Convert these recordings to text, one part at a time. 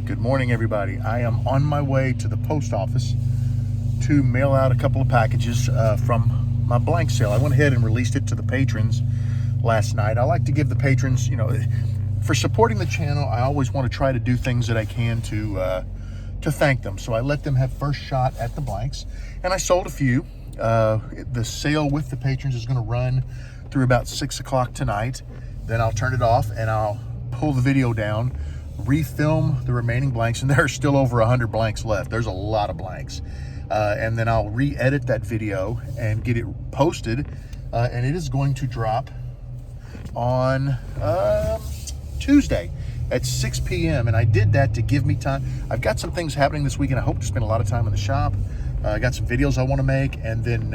Good morning, everybody. I am on my way to the post office to mail out a couple of packages from my blank sale. I went ahead and released it to the patrons last night. I like to give the patrons, for supporting the channel, I always want to try to do things that I can to thank them. So I let them have first shot at the blanks, and I sold a few. The sale with the patrons is going to run through about 6 o'clock tonight. Then I'll turn it off and I'll pull the video down, refilm the remaining blanks, and there are still over 100 blanks left. There's a lot of blanks. And then I'll re-edit that video and get it posted, and it is going to drop on Tuesday at 6 p.m. And I did that to give me time. I've got some things happening this weekend. I hope to spend a lot of time in the shop. I got some videos I want to make, and then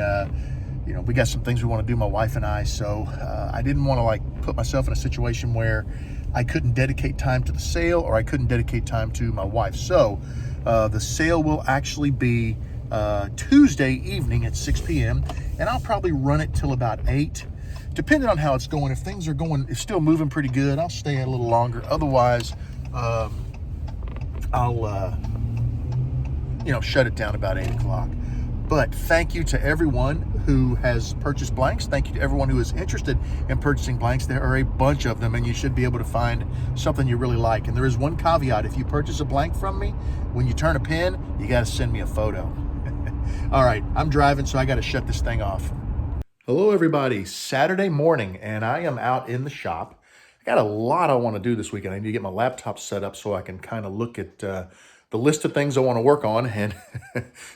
we got some things we want to do, my wife and I. So I didn't want to put myself in a situation where I couldn't dedicate time to the sale or I couldn't dedicate time to my wife. So the sale will actually be Tuesday evening at 6 p.m. and I'll probably run it till about 8, depending on how it's going. If things are going, it's still moving pretty good, I'll stay a little longer. Otherwise, I'll shut it down about 8 o'clock. But thank you to everyone who has purchased blanks. Thank you to everyone who is interested in purchasing blanks. There are a bunch of them, and you should be able to find something you really like. And there is one caveat: if you purchase a blank from me, when you turn a pin, you got to send me a photo. All right, I'm driving, so I got to shut this thing off. Hello, everybody. Saturday morning, and I am out in the shop. I got a lot I want to do this weekend. I need to get my laptop set up so I can kind of look at the list of things I want to work on and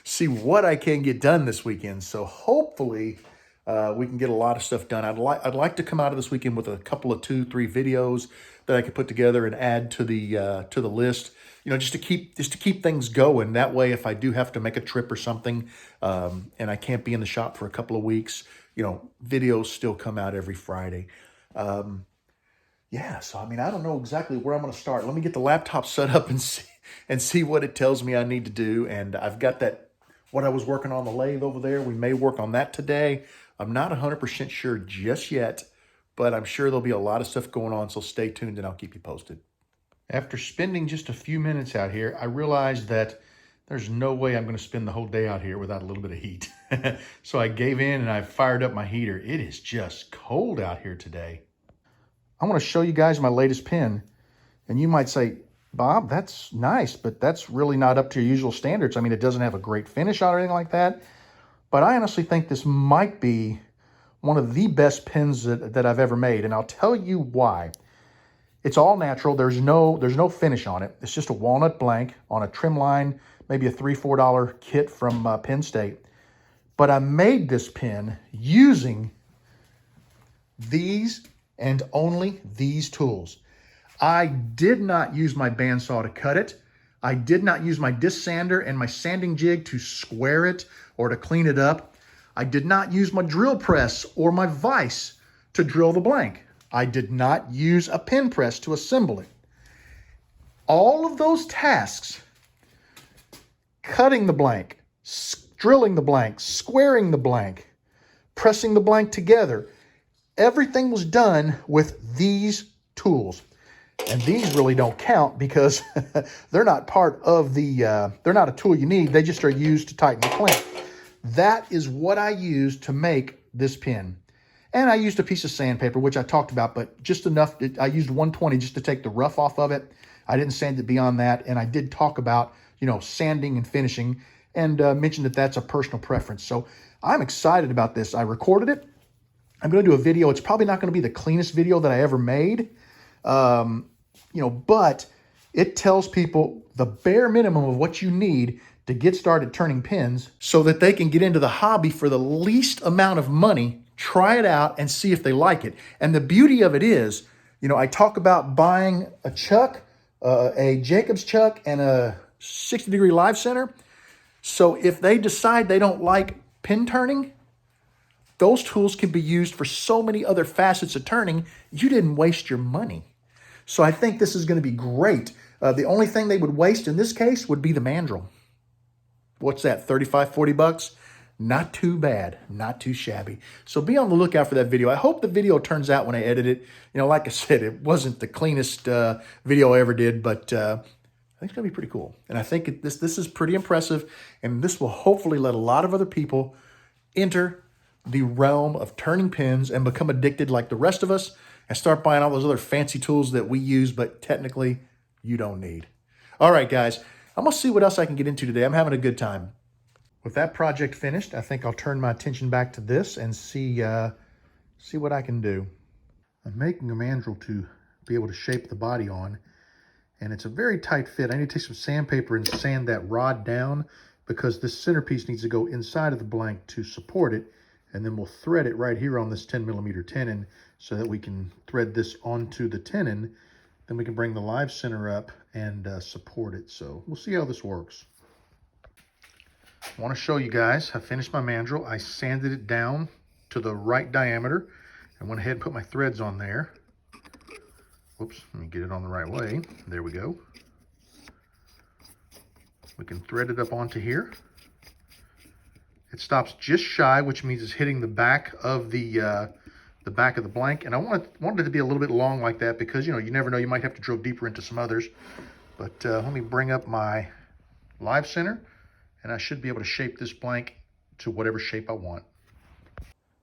see what I can get done this weekend. So hopefully we can get a lot of stuff done. I'd like to come out of this weekend with a couple of 2-3 videos that I could put together and add to the list. Just to keep things going. That way, if I do have to make a trip or something, and I can't be in the shop for a couple of weeks, videos still come out every Friday. So I don't know exactly where I'm going to start. Let me get the laptop set up and see what it tells me I need to do. And I've got what I was working on the lathe over there. We may work on that today. I'm not 100% sure just yet, but I'm sure there'll be a lot of stuff going on. So stay tuned and I'll keep you posted. After spending just a few minutes out here, I realized that there's no way I'm going to spend the whole day out here without a little bit of heat. So I gave in and I fired up my heater. It is just cold out here today. I want to show you guys my latest pen. And you might say, Bob, that's nice, but that's really not up to your usual standards. I mean, it doesn't have a great finish on or anything like that. But I honestly think this might be one of the best pens that I've ever made. And I'll tell you why. It's all natural. There's no finish on it. It's just a walnut blank on a trim line, maybe a $3-4 kit from Penn State. But I made this pen using these and only these tools. I did not use my bandsaw to cut it. I did not use my disc sander and my sanding jig to square it or to clean it up. I did not use my drill press or my vise to drill the blank. I did not use a pen press to assemble it. All of those tasks, cutting the blank, drilling the blank, squaring the blank, pressing the blank together, everything was done with these tools. And these really don't count because they're not part of they're not a tool you need. They just are used to tighten the clamp. That is what I used to make this pen. And I used a piece of sandpaper, which I talked about, but just enough. I used 120 just to take the rough off of it. I didn't sand it beyond that. And I did talk about, sanding and finishing, and mentioned that that's a personal preference. So I'm excited about this. I recorded it. I'm going to do a video. It's probably not going to be the cleanest video that I ever made. But it tells people the bare minimum of what you need to get started turning pens so that they can get into the hobby for the least amount of money, try it out, and see if they like it. And the beauty of it is, I talk about buying a chuck, a Jacobs chuck, and a 60-degree live center. So if they decide they don't like pen turning, those tools can be used for so many other facets of turning. You didn't waste your money. So I think this is going to be great. The only thing they would waste in this case would be the mandrel. What's that, 35, 40 bucks? Not too bad, not too shabby. So be on the lookout for that video. I hope the video turns out when I edit it. Like I said, it wasn't the cleanest video I ever did, but I think it's gonna be pretty cool. And I think this is pretty impressive, and this will hopefully let a lot of other people enter the realm of turning pins and become addicted like the rest of us and start buying all those other fancy tools that we use, but technically you don't need. All right, guys, I'm gonna see what else I can get into today. I'm having a good time. With that project finished, I think I'll turn my attention back to this and see what I can do. I'm making a mandrel to be able to shape the body on, and it's a very tight fit. I need to take some sandpaper and sand that rod down because this centerpiece needs to go inside of the blank to support it, and then we'll thread it right here on this 10mm tenon so that we can thread this onto the tenon. Then we can bring the live center up and support it. So we'll see how this works. I want to show you guys, I finished my mandrel. I sanded it down to the right diameter and went ahead and put my threads on there. Whoops, let me get it on the right way. There we go. We can thread it up onto here. It stops just shy, which means it's hitting the back of the blank. And I wanted it to be a little bit long like that because, you know, you never know, you might have to drill deeper into some others. But let me bring up my live center, and I should be able to shape this blank to whatever shape I want.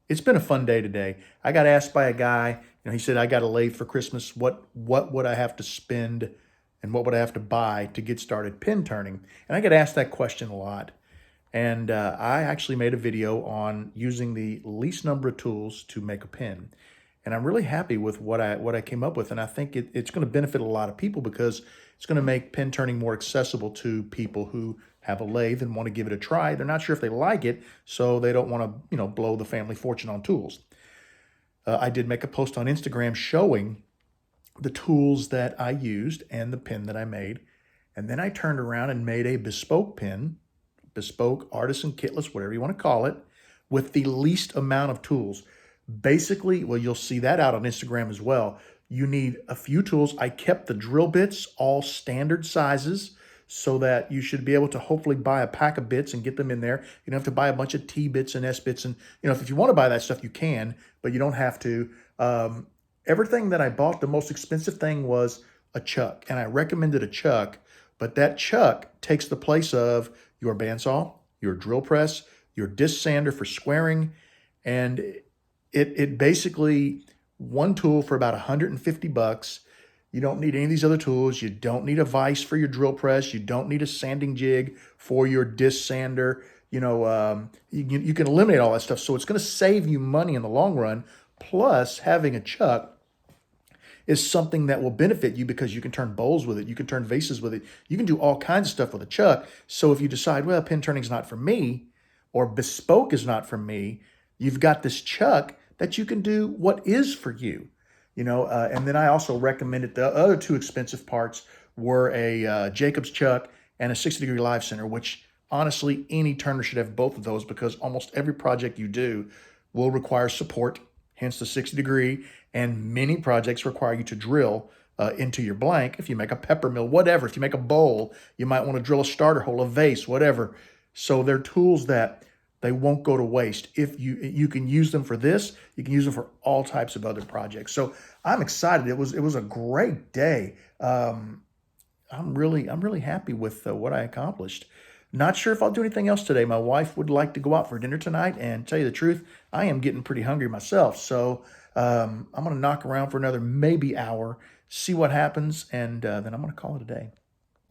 It's been a fun day today. I got asked by a guy, you know, he said, I got a lathe for Christmas. What would I have to spend and what would I have to buy to get started pin turning? And I get asked that question a lot. And I actually made a video on using the least number of tools to make a pin. And I'm really happy with what I came up with. And I think it's going to benefit a lot of people because it's going to make pin turning more accessible to people who have a lathe and want to give it a try. They're not sure if they like it, so they don't want to, you know, blow the family fortune on tools. I did make a post on Instagram showing the tools that I used and the pin that I made. And then I turned around and made a bespoke pin, bespoke, artisan, kitless, whatever you want to call it, with the least amount of tools. Basically, well, you'll see that out on Instagram as well. You need a few tools. I kept the drill bits all standard sizes so that you should be able to hopefully buy a pack of bits and get them in there. You don't have to buy a bunch of T bits and S bits. And, you know, if you want to buy that stuff, you can, but you don't have to. Everything that I bought, the most expensive thing was a chuck. And I recommended a chuck, but that chuck takes the place of your bandsaw, your drill press, your disc sander for squaring, and it basically, one tool for about 150 bucks. You don't need any of these other tools. You don't need a vise for your drill press. You don't need a sanding jig for your disc sander. You know, you can eliminate all that stuff. So it's going to save you money in the long run. Plus, having a chuck is something that will benefit you because you can turn bowls with it. You can turn vases with it. You can do all kinds of stuff with a chuck. So if you decide, well, pin turning is not for me, or bespoke is not for me, you've got this chuck that you can do what is for you. You know, and then I also recommended the other two expensive parts were a Jacob's chuck and a 60-degree live center, which honestly, any turner should have both of those because almost every project you do will require support, hence the 60-degree, and many projects require you to drill into your blank. If you make a pepper mill, whatever, if you make a bowl, you might want to drill a starter hole, a vase, whatever. So they're tools that they won't go to waste. If you can use them for this, you can use them for all types of other projects. So I'm excited. It was a great day. I'm really happy with what I accomplished. Not sure if I'll do anything else today. My wife would like to go out for dinner tonight, and tell you the truth, I am getting pretty hungry myself. So I'm going to knock around for another maybe hour, see what happens, and then I'm going to call it a day.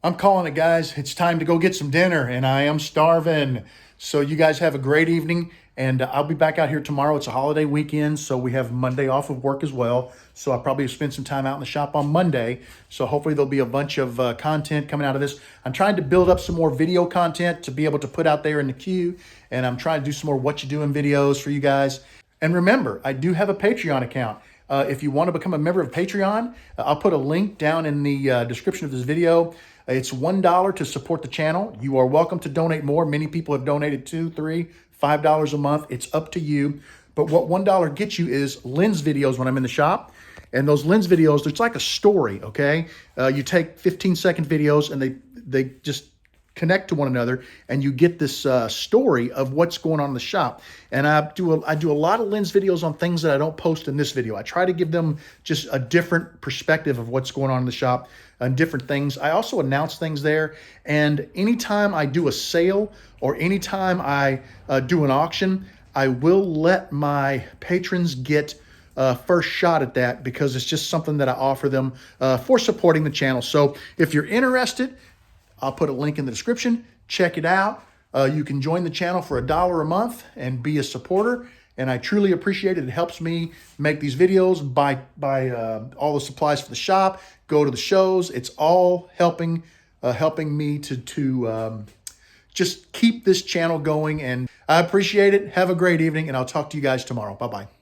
I'm calling it, guys. It's time to go get some dinner, and I am starving. So you guys have a great evening, and I'll be back out here tomorrow. It's a holiday weekend, so we have Monday off of work as well. So I'll probably spend some time out in the shop on Monday. So hopefully there'll be a bunch of content coming out of this. I'm trying to build up some more video content to be able to put out there in the queue, and I'm trying to do some more what you doing videos for you guys. And remember, I do have a Patreon account. If you want to become a member of Patreon, I'll put a link down in the description of this video. It's $1 to support the channel. You are welcome to donate more. Many people have donated $2, $3, $5 a month. It's up to you. But what $1 gets you is lens videos when I'm in the shop. And those lens videos, it's like a story, okay? You take 15-second videos and they just connect to one another, and you get this story of what's going on in the shop. And I do a lot of lens videos on things that I don't post in this video. I try to give them just a different perspective of what's going on in the shop and different things. I also announce things there, and anytime I do a sale or anytime I do an auction, I will let my patrons get first shot at that, because it's just something that I offer them for supporting the channel. So if you're interested, I'll put a link in the description. Check it out. You can join the channel for $1 a month and be a supporter. And I truly appreciate it. It helps me make these videos, buy all the supplies for the shop, go to the shows. It's all helping me to just keep this channel going. And I appreciate it. Have a great evening, and I'll talk to you guys tomorrow. Bye-bye.